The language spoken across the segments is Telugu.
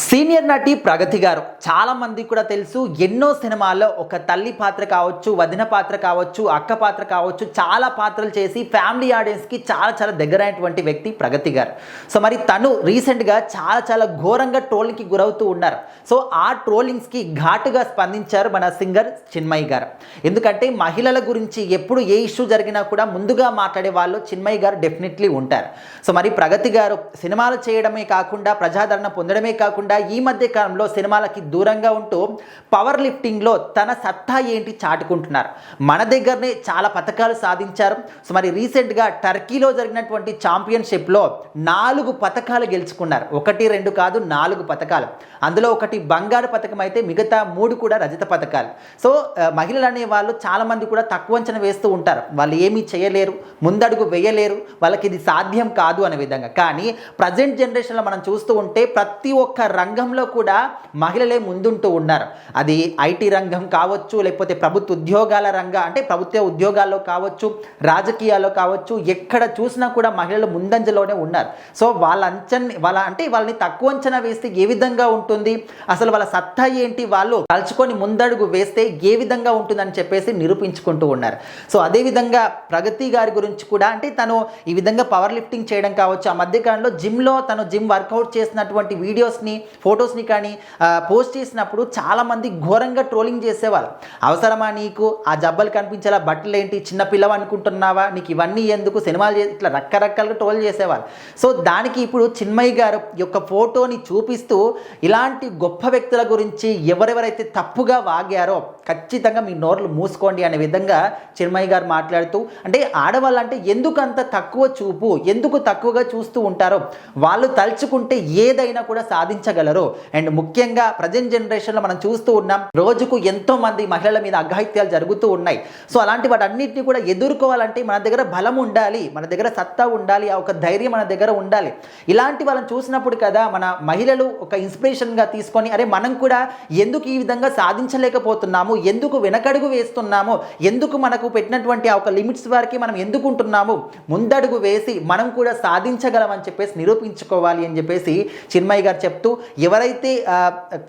సీనియర్ నటి ప్రగతి గారు చాలా మంది కూడా తెలుసు. ఎన్నో సినిమాల్లో ఒక తల్లి పాత్ర కావచ్చు, వదిన పాత్ర కావచ్చు, అక్క పాత్ర కావచ్చు, చాలా పాత్రలు చేసి ఫ్యామిలీ ఆడియన్స్కి చాలా చాలా దగ్గరైనటువంటి వ్యక్తి ప్రగతి గారు. సో మరి తను రీసెంట్గా చాలా ఘోరంగా ట్రోలింగ్కి గురవుతూ ఉన్నారు. సో ఆ ట్రోలింగ్స్కి ఘాటుగా స్పందించారు మన సింగర్ చిన్మయి గారు. ఎందుకంటే మహిళల గురించి ఎప్పుడు ఏ ఇష్యూ జరిగినా కూడా ముందుగా మాట్లాడే వాళ్ళు చిన్మయి గారు డెఫినెట్లీ ఉంటారు. సో మరి ప్రగతి గారు సినిమాలు చేయడమే కాకుండా, ప్రజాదరణ పొందడమే కాకుండా ఈ మధ్య కాలంలో సినిమాలకి దూరంగా ఉంటూ పవర్ లిఫ్టింగ్లో తన సత్తా ఏంటి చాటుకుంటున్నారు. మన దగ్గరనే చాలా పథకాలు సాధించారు. సో మరి రీసెంట్గా టర్కీలో జరిగినటువంటి ఛాంపియన్షిప్లో 4 పథకాలు గెలుచుకున్నారు. 1, 2 కాదు, 4 పథకాలు. అందులో ఒకటి బంగారు పథకం అయితే మిగతా 3 కూడా రజత పథకాలు. సో మహిళలు అనే వాళ్ళు చాలామంది కూడా తక్కువ అంచనా వేస్తూ ఉంటారు. వాళ్ళు ఏమీ చేయలేరు, ముందడుగు వేయలేరు, వాళ్ళకి ఇది సాధ్యం కాదు అనే విధంగా. కానీ ప్రజెంట్ జనరేషన్లో మనం చూస్తూ ఉంటే ప్రతి ఒక్క రంగంలో కూడా మహిళలే ముందుంటూ ఉన్నారు. అది ఐటీ రంగం కావచ్చు, లేకపోతే ప్రభుత్వ ఉద్యోగాల అంటే ప్రభుత్వ ఉద్యోగాల్లో కావచ్చు, రాజకీయాల్లో కావచ్చు, ఎక్కడ చూసినా కూడా మహిళలు ముందంజలోనే ఉన్నారు. సో వాళ్ళని తక్కువ అంచనా వేస్తే ఏ విధంగా ఉంటుంది, అసలు వాళ్ళ సత్తా ఏంటి, వాళ్ళు తలుచుకొని ముందడుగు వేస్తే ఏ విధంగా ఉంటుందని చెప్పేసి నిరూపించుకుంటూ ఉన్నారు. సో అదేవిధంగా ప్రగతి గారి గురించి కూడా తను ఈ విధంగా పవర్ లిఫ్టింగ్ చేయడం కావచ్చు, ఆ మధ్యకాలంలో జిమ్లో తను జిమ్ వర్కౌట్ చేసినటువంటి వీడియోస్ని, ఫొటోస్ని కానీ పోస్ట్ చేసినప్పుడు చాలామంది ఘోరంగా ట్రోలింగ్ చేసేవాళ్ళు. అవసరమా నీకు ఆ జబ్బలు కనిపించేలా బట్టలు ఏంటి, చిన్న పిల్లవ అనుకుంటున్నావా, నీకు ఇవన్నీ ఎందుకు, సినిమాలు ఇట్లా రకరకాలుగా ట్రోల్ చేసేవాళ్ళు. సో దానికి ఇప్పుడు చిన్మయి గారు యొక్క ఫోటోని చూపిస్తూ ఇలాంటి గొప్ప వ్యక్తుల గురించి ఎవరెవరైతే తప్పుగా వాగారో ఖచ్చితంగా మీ నోర్లు మూసుకోండి అనే విధంగా చిన్మయి గారు మాట్లాడుతూ, ఆడవాళ్ళు ఎందుకు అంత తక్కువ చూపు, ఎందుకు తక్కువగా చూస్తూ ఉంటారో, వాళ్ళు తలుచుకుంటే ఏదైనా కూడా సాధించగలరు. అండ్ ముఖ్యంగా ప్రజెంట్ జనరేషన్లో మనం చూస్తూ ఉన్నాం, రోజుకు ఎంతో మంది మహిళల మీద అఘాయిత్యాలు జరుగుతూ ఉన్నాయి. సో అలాంటి వాటన్నిటిని కూడా ఎదుర్కోవాలంటే మన దగ్గర బలం ఉండాలి, మన దగ్గర సత్తా ఉండాలి, ఆ ఒక ధైర్యం మన దగ్గర ఉండాలి. ఇలాంటి వాళ్ళని చూసినప్పుడు కదా మన మహిళలు ఒక ఇన్స్పిరేషన్గా తీసుకొని మనం కూడా ఎందుకు ఈ విధంగా సాధించలేకపోతున్నాము, ఎందుకు వెనకడుగు వేస్తున్నాము, ఎందుకు మనకు పెట్టినటువంటి ఆ ఒక లిమిట్స్ వరకు మనం ఎందుకుంటున్నాము, ముందడుగు వేసి మనం కూడా సాధించగలమని చెప్పేసి నిరూపించుకోవాలి అని చెప్పేసి చిన్మయి గారు చెప్తూ, ఎవరైతే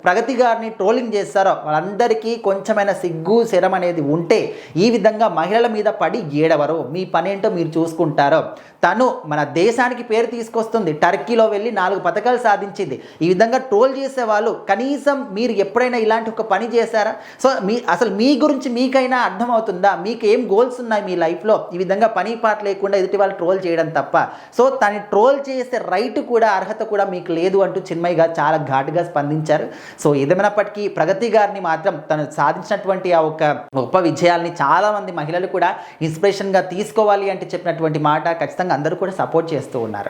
ప్రగతి గారిని ట్రోలింగ్ చేస్తారో వాళ్ళందరికీ కొంచెమైనా సిగ్గు శరం అనేది ఉంటే ఈ విధంగా మహిళల మీద పడి ఏడవరు, మీ పనేంటో మీరు చూసుకుంటారో. తను మన దేశానికి పేరు తీసుకొస్తుంది, టర్కీలో వెళ్ళి 4 పథకాలు సాధించింది. ఈ విధంగా ట్రోల్ చేసే వాళ్ళు కనీసం మీరు ఎప్పుడైనా ఇలాంటి ఒక పని చేశారా? సో అసలు మీ గురించి మీకైనా అర్థమవుతుందా, మీకు ఏం గోల్స్ ఉన్నాయి మీ లైఫ్లో, ఈ విధంగా పని పాట లేకుండా ఎదుటి వాళ్ళు ట్రోల్ చేయడం తప్ప. సో తను ట్రోల్ చేసే రైట్ కూడా, అర్హత కూడా మీకు లేదు అంటూ చిన్మయి గారు చాలా ఘాటుగా స్పందించారు. సో ఏదేమైనప్పటికీ ప్రగతి గారిని మాత్రం తను సాధించినటువంటి ఆ ఒక గొప్ప విజయాల్ని చాలామంది మహిళలు కూడా ఇన్స్పిరేషన్గా తీసుకోవాలి అంటే చెప్పినటువంటి మాట ఖచ్చితంగా అందరూ కూడా సపోర్ట్ చేస్తూ ఉన్నారు.